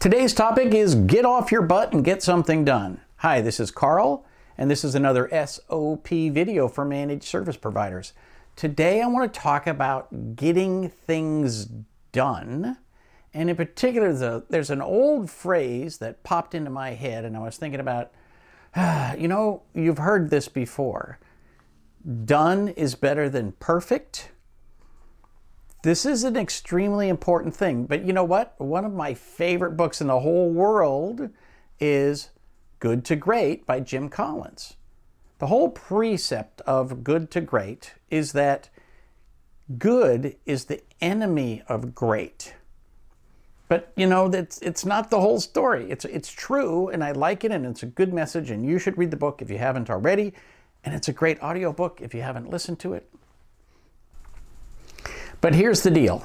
Today's topic is get off your butt and get something done. Hi, this is Carl, and this is another SOP video for managed service providers. Today I want to talk about getting things done, and in particular there's an old phrase that popped into my head, and I was thinking about, you've heard this before. Done is better than perfect. This is an extremely important thing, but you know what? One of my favorite books in the whole world is Good to Great by Jim Collins. The whole precept of Good to Great is that good is the enemy of great. But it's not the whole story. It's true, and I like it, and it's a good message, and you should read the book if you haven't already, and it's a great audiobook if you haven't listened to it. But here's the deal.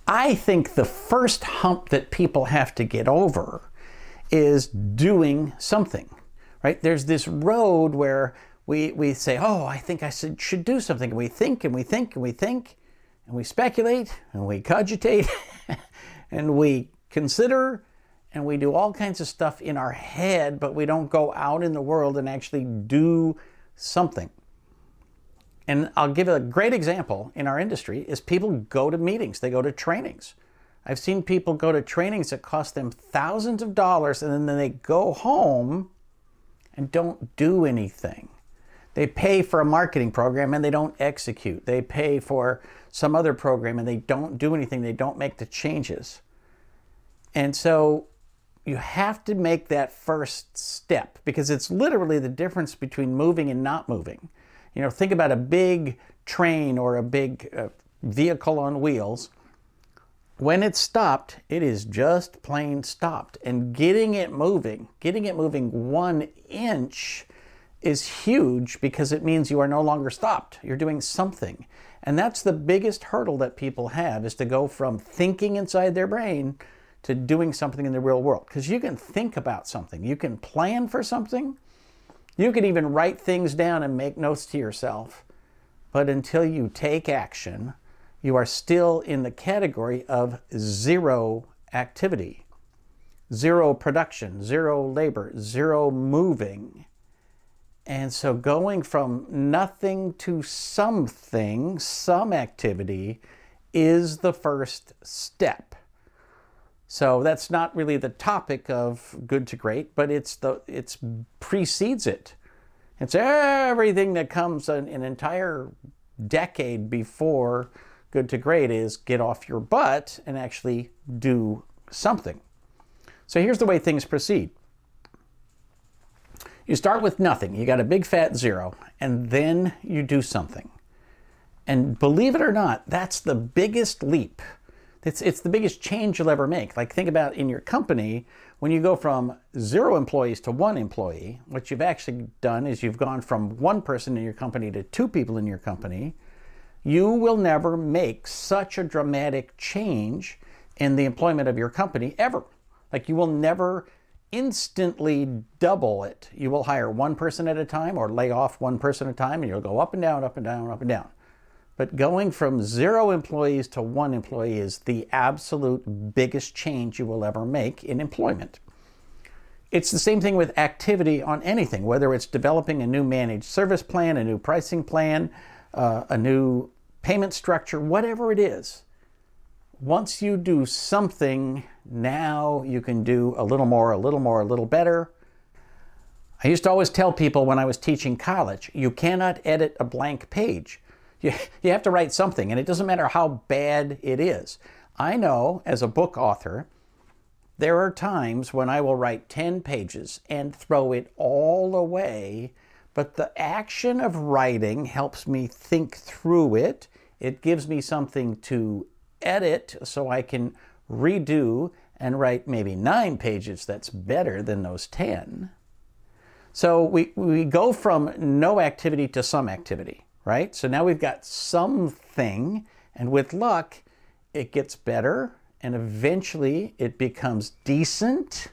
I think the first hump that people have to get over is doing something, right? There's this road where we say, oh, I think I should do something. And we think and we think and we think and we speculate and we cogitate and we consider and we do all kinds of stuff in our head, but we don't go out in the world and actually do something. And I'll give a great example in our industry is people go to meetings, they go to trainings. I've seen people go to trainings that cost them thousands of dollars, and then they go home and don't do anything. They pay for a marketing program and they don't execute. They pay for some other program and they don't do anything. They don't make the changes. And so you have to make that first step, because it's literally the difference between moving and not moving. Think about a big train or a big vehicle on wheels. When it's stopped, it is just plain stopped. And getting it moving 1 inch is huge, because it means you are no longer stopped. You're doing something. And that's the biggest hurdle that people have, is to go from thinking inside their brain to doing something in the real world. Because you can think about something. You can plan for something. You can even write things down and make notes to yourself, but until you take action, you are still in the category of zero activity, zero production, zero labor, zero moving. And so going from nothing to something, some activity, is the first step. So that's not really the topic of Good to Great, but it precedes it. It's everything that comes an entire decade before Good to Great is get off your butt and actually do something. So here's the way things proceed. You start with nothing. You got a big fat zero, and then you do something. And believe it or not, that's the biggest leap. It's the biggest change you'll ever make. Like, think about in your company, when you go from 0 employees to 1 employee, what you've actually done is you've gone from 1 person in your company to 2 people in your company. You will never make such a dramatic change in the employment of your company ever. Like, you will never instantly double it. You will hire 1 person at a time or lay off 1 person at a time, and you'll go up and down, up and down, up and down. But going from 0 employees to 1 employee is the absolute biggest change you will ever make in employment. It's the same thing with activity on anything, whether it's developing a new managed service plan, a new pricing plan, a new payment structure, whatever it is. Once you do something, now you can do a little more, a little more, a little better. I used to always tell people when I was teaching college, you cannot edit a blank page. You have to write something, and it doesn't matter how bad it is. I know, as a book author, there are times when I will write 10 pages and throw it all away, but the action of writing helps me think through it. It gives me something to edit so I can redo and write maybe 9 pages that's better than those 10. So we go from no activity to some activity. Right? So now we've got something, and with luck, it gets better, and eventually it becomes decent,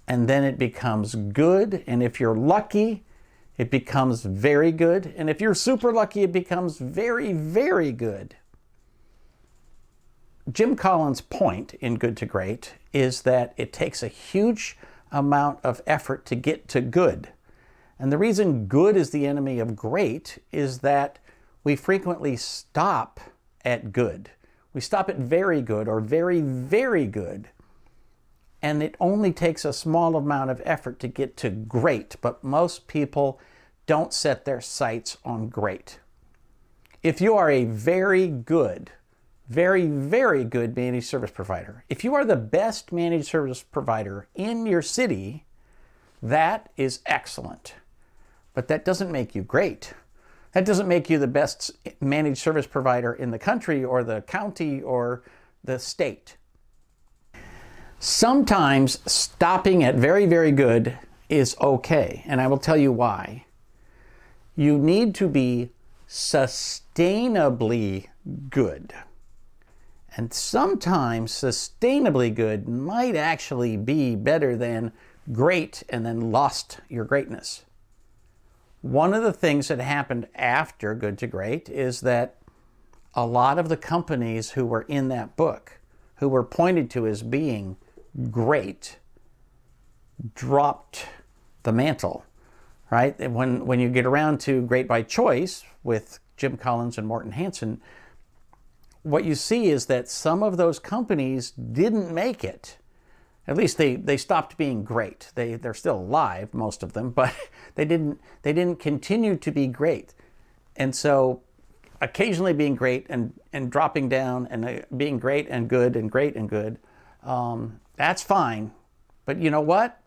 and then it becomes good, and if you're lucky, it becomes very good, and if you're super lucky, it becomes very, very good. Jim Collins' point in Good to Great is that it takes a huge amount of effort to get to good. And the reason good is the enemy of great is that we frequently stop at good. We stop at very good or very, very good. And it only takes a small amount of effort to get to great. But most people don't set their sights on great. If you are a very good, very, very good managed service provider, if you are the best managed service provider in your city, that is excellent. But that doesn't make you great. That doesn't make you the best managed service provider in the country or the county or the state. Sometimes stopping at very, very good is okay, and I will tell you why. You need to be sustainably good. And sometimes sustainably good might actually be better than great and then lost your greatness. One of the things that happened after Good to Great is that a lot of the companies who were in that book, who were pointed to as being great, dropped the mantle, right? When you get around to Great by Choice with Jim Collins and Morton Hansen, what you see is that some of those companies didn't make it. At least they stopped being great. They're still alive, most of them, but they didn't continue to be great. And so occasionally being great and dropping down and being great and good and great and good, that's fine. But you know what?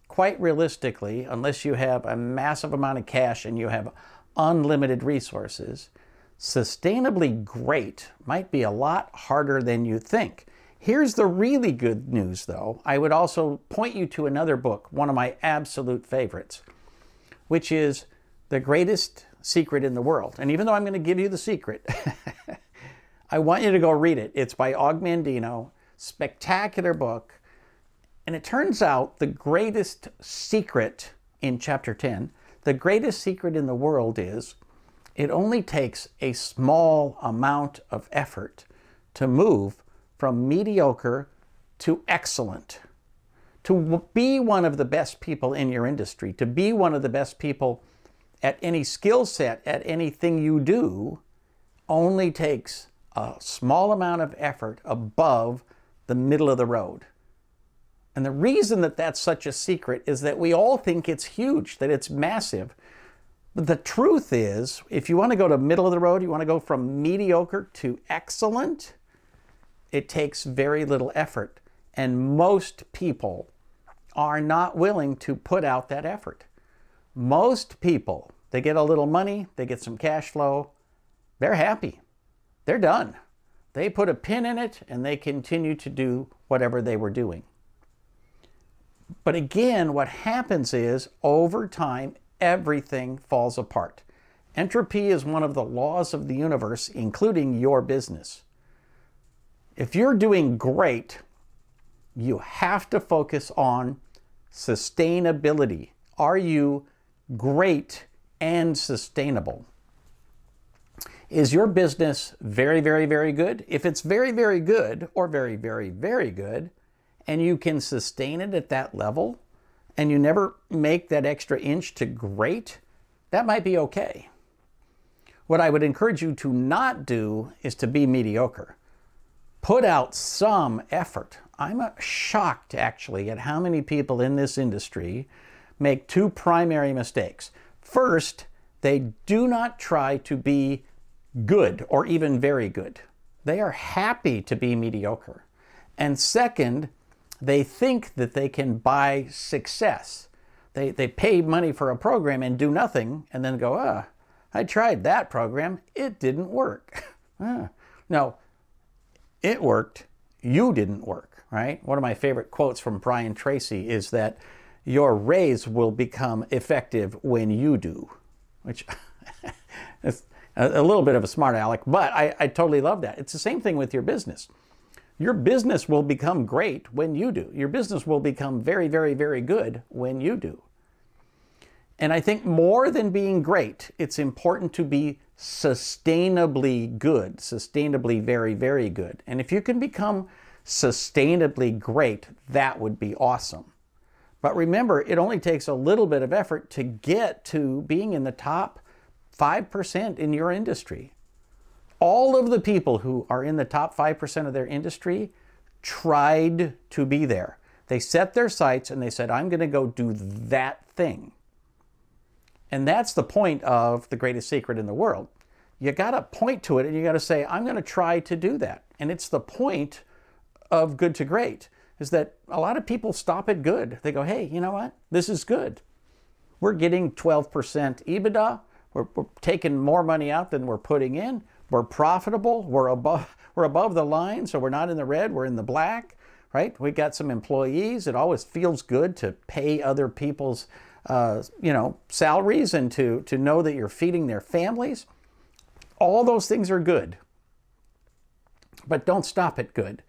Quite realistically, unless you have a massive amount of cash and you have unlimited resources, sustainably great might be a lot harder than you think. Here's the really good news, though. I would also point you to another book, one of my absolute favorites, which is The Greatest Secret in the World. And even though I'm going to give you the secret, I want you to go read it. It's by Og Mandino, spectacular book. And it turns out the greatest secret in chapter 10, the greatest secret in the world is it only takes a small amount of effort to move from mediocre to excellent. To be one of the best people in your industry, to be one of the best people at any skill set, at anything you do, only takes a small amount of effort above the middle of the road. And the reason that that's such a secret is that we all think it's huge, that it's massive. But the truth is, if you want to go to middle of the road, you want to go from mediocre to excellent, it takes very little effort. And most people are not willing to put out that effort. Most people, they get a little money, they get some cash flow, they're happy. They're done. They put a pin in it and they continue to do whatever they were doing. But again, what happens is over time, everything falls apart. Entropy is one of the laws of the universe, including your business. If you're doing great, you have to focus on sustainability. Are you great and sustainable? Is your business very, very, very good? If it's very, very good or very, very, very good, and you can sustain it at that level, and you never make that extra inch to great, that might be okay. What I would encourage you to not do is to be mediocre. Put out some effort. I'm shocked, actually, at how many people in this industry make two primary mistakes. First, they do not try to be good or even very good. They are happy to be mediocre. And second, they think that they can buy success. They pay money for a program and do nothing and then go, I tried that program. It didn't work. No, it worked. You didn't work, right? One of my favorite quotes from Brian Tracy is that your raise will become effective when you do, which is a little bit of a smart aleck, but I totally love that. It's the same thing with your business. Your business will become great when you do. Your business will become very, very, very good when you do. And I think more than being great, it's important to be sustainably good, sustainably very, very good. And if you can become sustainably great, that would be awesome. But remember, it only takes a little bit of effort to get to being in the top 5% in your industry. All of the people who are in the top 5% of their industry tried to be there. They set their sights and they said, I'm going to go do that thing. And that's the point of the greatest secret in the world. You got to point to it and you got to say, I'm going to try to do that. And it's the point of good to great, is that a lot of people stop at good. They go, hey, you know what? This is good. We're getting 12% EBITDA. We're taking more money out than we're putting in. We're profitable. We're above the line, so we're not in the red. We're in the black, right? We got some employees. It always feels good to pay other people's salaries and to know that you're feeding their families. All those things are good. But don't stop at good.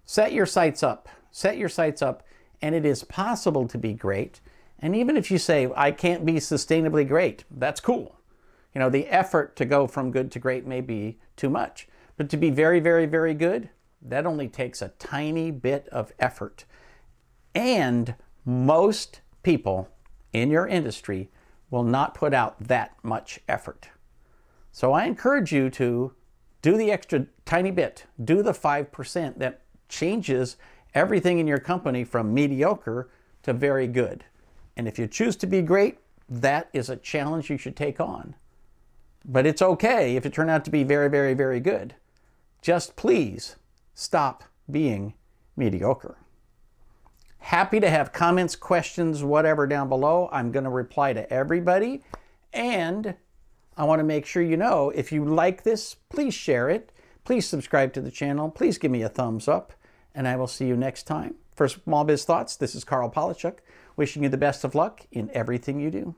Set your sights up. Set your sights up, and it is possible to be great. And even if you say, I can't be sustainably great, that's cool. You know, the effort to go from good to great may be too much. But to be very, very, very good, that only takes a tiny bit of effort. And most people in your industry will not put out that much effort. So I encourage you to do the extra tiny bit. Do the 5% that changes everything in your company from mediocre to very good. And if you choose to be great, that is a challenge you should take on. But it's okay if it turned out to be very, very, very good. Just please stop being mediocre. Happy to have comments, questions, whatever down below. I'm going to reply to everybody. And I want to make sure you know, if you like this, please share it. Please subscribe to the channel. Please give me a thumbs up. And I will see you next time. For Small Biz Thoughts, this is Carl Polachuk, wishing you the best of luck in everything you do.